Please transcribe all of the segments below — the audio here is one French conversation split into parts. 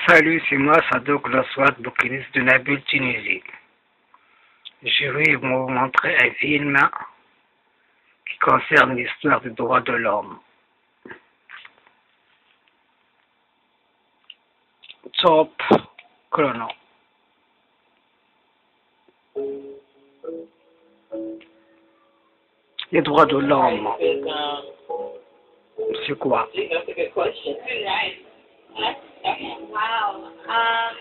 Salut, c'est moi, Sadok Laswat, bouquiniste de Nabil, Tunisie. Je vais vous montrer un film qui concerne l'histoire des droits de l'homme. Top chrono. Les droits de l'homme, c'est quoi? Wow. I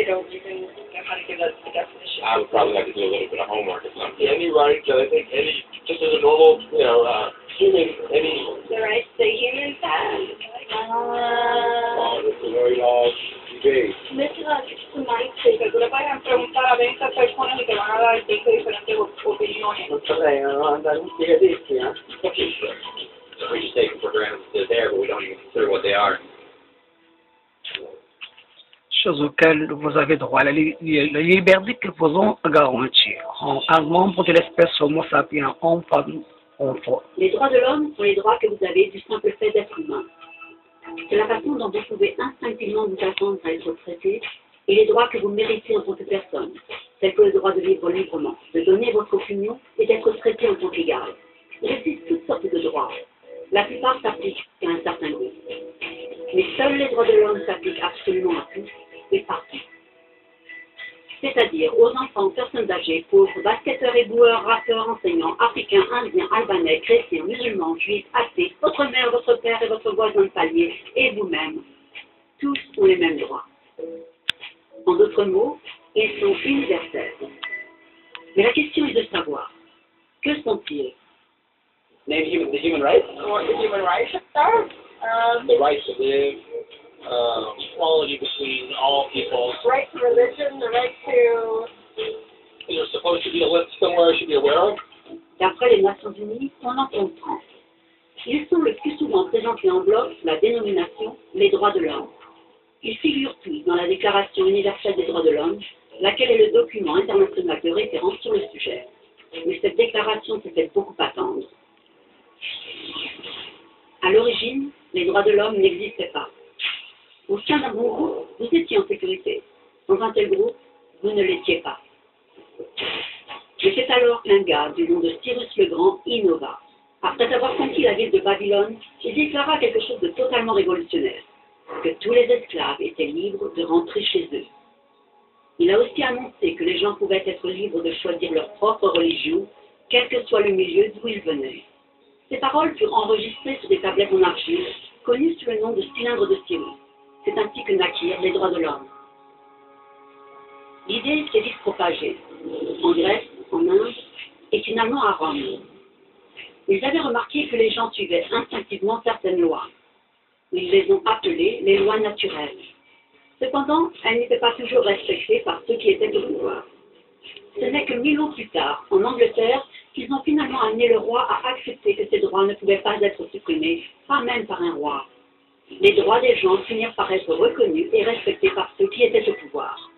don't even know how to give that a definition. I would probably have to do a little bit of homework or something. Any right, I think any, just as a normal, human, any... The rights the humans have. This is very vague. Tú le puedes preguntar a 20 personas y te van a dar 20 diferentes opiniones. Okay, sure. So we just take them for granted that they're there, but we don't even consider what they are. Choses auxquelles vous avez droit, la liberté que vous ont garantie en membre de l'espèce Homo sapiens, homme, femme, enfant. Les droits de l'homme sont les droits que vous avez du simple fait d'être humain. C'est la façon dont vous pouvez instinctivement vous attendre à être traité et les droits que vous méritez en tant que personne, tels que le droit de vivre librement, de donner votre opinion et d'être traité en tant qu'égal. Il existe toutes sortes de droits. La plupart s'appliquent à un certain groupe. Mais seuls les droits de l'homme s'appliquent absolument à tous et partout. C'est-à-dire aux enfants, personnes âgées, pauvres, basketteurs, éboueurs, rappeurs, enseignants, africains, indiens, albanais, chrétiens, musulmans, juifs, athées, votre mère, votre père et votre voisin de palier, et vous-même. Tous ont les mêmes droits. En d'autres mots, ils sont universels. Mais la question est de savoir, que sont-ils? Name the human rights? What the human rights are? The right to live, equality between all people. Right to religion, the right to... There's supposed to be a list somewhere I should be aware of? D'après les Nations Unies, on en compte 30. Ils sont le plus souvent présentés en bloc sous la dénomination les droits de l'homme. Ils figurent tous dans la Déclaration universelle des droits de l'homme, laquelle est le document international de référence sur le sujet. Mais cette déclaration s'est fait beaucoup attendre. À l'origine, les droits de l'homme n'existaient pas. Au sein d'un bon groupe, vous étiez en sécurité. Dans un tel groupe, vous ne l'étiez pas. Mais c'est alors qu'un gars du nom de Cyrus le Grand innova. Après avoir conquis la ville de Babylone, il déclara quelque chose de totalement révolutionnaire, que tous les esclaves étaient libres de rentrer chez eux. Il a aussi annoncé que les gens pouvaient être libres de choisir leur propre religion, quel que soit le milieu d'où ils venaient. Ces paroles furent enregistrées sur des tablettes en argile, connues sous le nom de cylindre de Cyrus. C'est ainsi que naquirent les droits de l'homme. L'idée s'est vite propagée, en Grèce, en Inde, et finalement à Rome. Ils avaient remarqué que les gens suivaient instinctivement certaines lois. Ils les ont appelées les lois naturelles. Cependant, elles n'étaient pas toujours respectées par ceux qui étaient au pouvoir. Ce n'est que 1000 ans plus tard, en Angleterre, qu'ils ont finalement amené le roi à accepter que ces droits ne pouvaient pas être supprimés, pas même par un roi. Les droits des gens finirent par être reconnus et respectés par ceux qui étaient au pouvoir.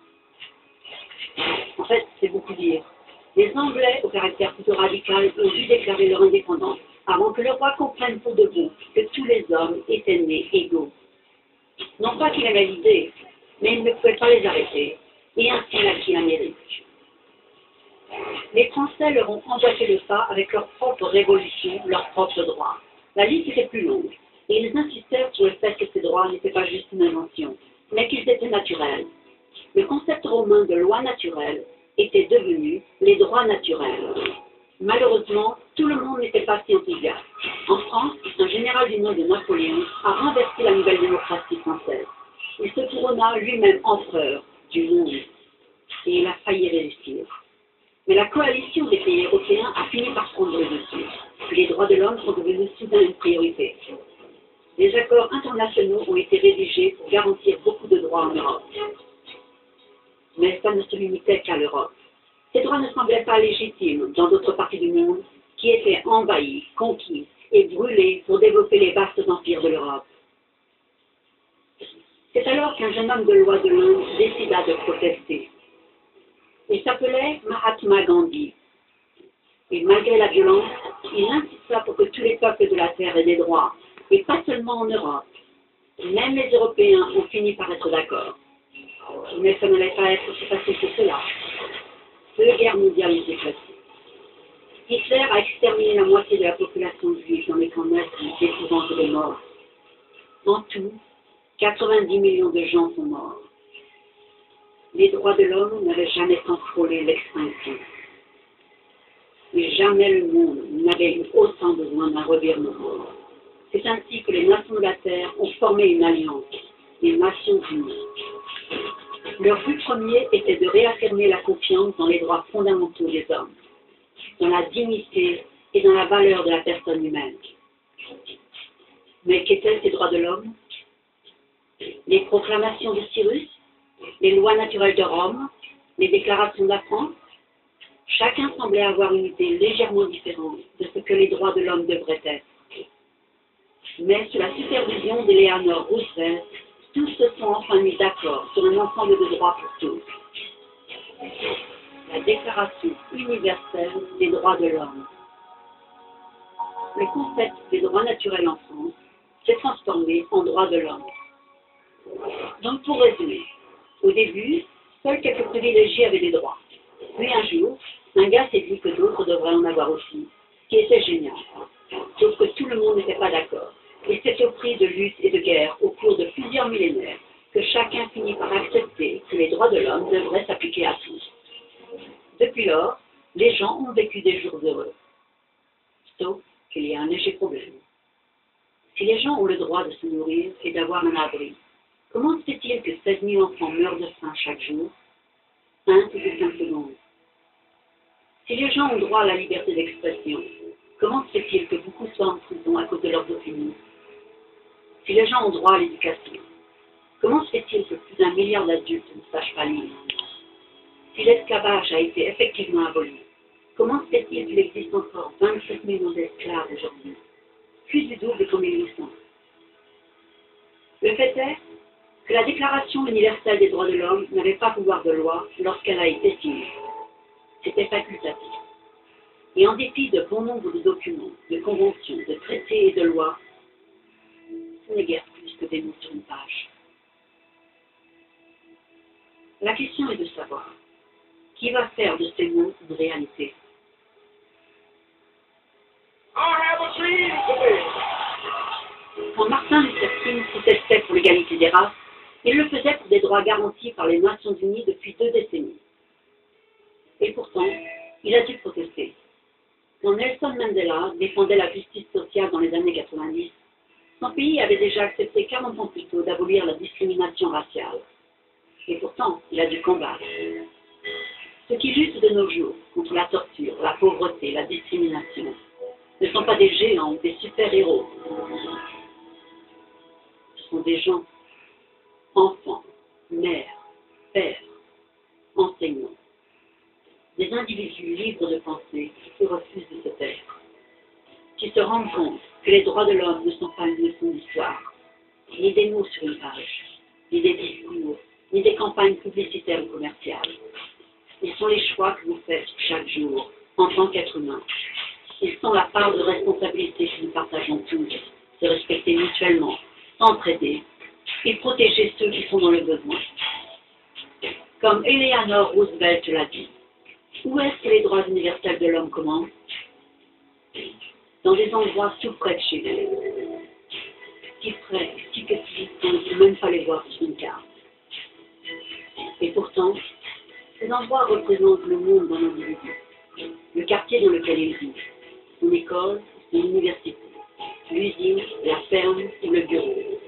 En fait, c'est beaucoup dire. Les Anglais, au caractère plutôt radical, ont dû déclarer leur indépendance avant que le roi comprenne pour de bon que tous les hommes étaient nés égaux. Non pas qu'il aimait l'idée, mais il ne pouvait pas les arrêter, et ainsi naquit l'Amérique. Les Français leur ont emboîté le pas avec leur propre révolution, leurs propres droits. La liste était plus longue, et ils insistèrent sur le fait que ces droits n'étaient pas juste une invention, mais qu'ils étaient naturels. Le concept romain de loi naturelle était devenu les droits naturels. Malheureusement, tout le monde n'était pas si enthousiaste. En France, un général du nom de Napoléon a renversé la nouvelle démocratie française. Il se couronna lui-même empereur du monde, et il a failli réussir. Mais la coalition des pays européens a fini par prendre le dessus. Les droits de l'homme sont devenus soudain une priorité. Des accords internationaux ont été rédigés pour garantir beaucoup de droits en Europe. Mais ça ne se limitait qu'à l'Europe. Ces droits ne semblaient pas légitimes dans d'autres parties du monde qui étaient envahies, conquises et brûlées pour développer les vastes empires de l'Europe. C'est alors qu'un jeune homme de loi de l'Inde décida de protester. Il s'appelait Mahatma Gandhi. Et malgré la violence, il insista pour que tous les peuples de la terre aient des droits, et pas seulement en Europe. Même les Européens ont fini par être d'accord. Mais ça n'allait pas être aussi facile que cela. Deux guerres mondiales étaient passées. Hitler a exterminé la moitié de la population juive dans les camps nazis, d'épouvante et de mort. En tout, 90 millions de gens sont morts. Les droits de l'homme n'avaient jamais contrôlé l'extinction. Mais jamais le monde n'avait eu autant besoin d'un revirement. C'est ainsi que les nations de la Terre ont formé une alliance, les Nations Unies. Leur but premier était de réaffirmer la confiance dans les droits fondamentaux des hommes, dans la dignité et dans la valeur de la personne humaine. Mais qu'étaient ces droits de l'homme? Les proclamations de Cyrus, les lois naturelles de Rome, les déclarations de la France? Chacun semblait avoir une idée légèrement différente de ce que les droits de l'homme devraient être. Mais sous la supervision d'Eleanor Roosevelt, tous se sont enfin mis d'accord sur un ensemble de droits pour tous. La Déclaration universelle des droits de l'homme. Le concept des droits naturels en France s'est transformé en droits de l'homme. Donc pour résumer, au début, seuls quelques privilégiés avaient des droits. Puis un jour, un gars s'est dit que d'autres devraient en avoir aussi, ce qui était génial. Sauf que tout le monde n'était pas d'accord. Et c'est au prix de luttes et de guerres au cours de plusieurs millénaires que chacun finit par accepter que les droits de l'homme devraient s'appliquer à tous. Depuis lors, les gens ont vécu des jours heureux. Sauf qu'il y a un léger problème. Si les gens ont le droit de se nourrir et d'avoir un abri, comment se fait-il que 16 000 enfants meurent de faim chaque jour? Toutes les 15 secondes. Si les gens ont droit à la liberté d'expression, comment se fait-il que beaucoup soient en prison à cause de leurs opinions? Si les gens ont droit à l'éducation, comment se fait-il que plus d'1 milliard d'adultes ne sachent pas lire? Si l'esclavage a été effectivement aboli, comment se fait-il qu'il existe encore 27 millions d'esclaves aujourd'hui, plus du double qu'en 1800? Le fait est que la Déclaration universelle des droits de l'homme n'avait pas pouvoir de loi lorsqu'elle a été signée. C'était facultatif. Et en dépit de bon nombre de documents, de conventions, de traités et de lois, ce n'est guère plus que des mots sur une page. La question est de savoir qui va faire de ces mots une réalité. Quand Martin Luther King protestait pour l'égalité des races, il le faisait pour des droits garantis par les Nations Unies depuis 2 décennies. Et pourtant, il a dû protester. Quand Nelson Mandela défendait la justice sociale dans les années 90, son pays avait déjà accepté 40 ans plus tôt d'abolir la discrimination raciale. Et pourtant, il a dû combattre. Ceux qui luttent de nos jours contre la torture, la pauvreté, la discrimination, ne sont pas des géants ou des super-héros. Ce sont des gens, enfants, mères, pères, enseignants, des individus libres de penser qui refusent de se taire, qui se rendent compte que les droits de l'homme ne sont pas une leçon d'histoire, ni des mots sur une page, ni des discours, ni des campagnes publicitaires ou commerciales. Ils sont les choix que vous faites chaque jour en tant qu'être humain. Ils sont la part de responsabilité que nous partageons tous, se respecter mutuellement, s'entraider et protéger ceux qui sont dans le besoin. Comme Eleanor Roosevelt l'a dit, où est-ce que les droits universels de l'homme commencent? Dans des endroits tout près de chez vous. Si près, si petits, qu'on ne peut même pas les voir sur une carte. Et pourtant, ces endroits représentent le monde d'un individu, le quartier dans lequel il vit, son école, son université, l'usine, la ferme ou le bureau.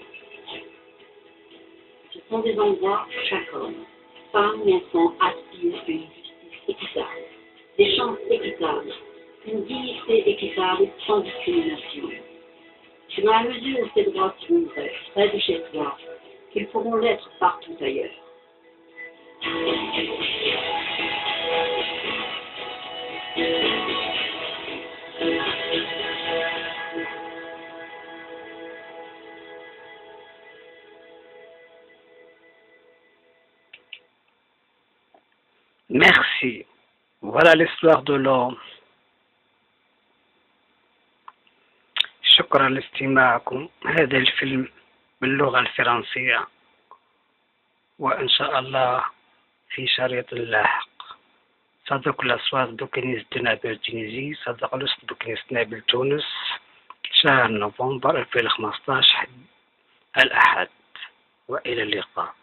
Ce sont des endroits où chaque homme, femme et enfant aspire à une justice équitable, des chances équitables, une dignité équitable sans discrimination. C'est dans la mesure où ces droits seront vrais, près de chez toi, qu'ils pourront l'être partout ailleurs. Merci. Voilà l'histoire de l'homme. شكرا لاستماعكم. هذا الفيلم باللغة الفرنسية، وإن شاء الله في شريط لاحق. صدق الأصوات دو كنيسة نابل تونسي، صدق الأسد دو كنيسة نابل تونس، شهر نوفمبر 2015 الأحد، وإلى اللقاء.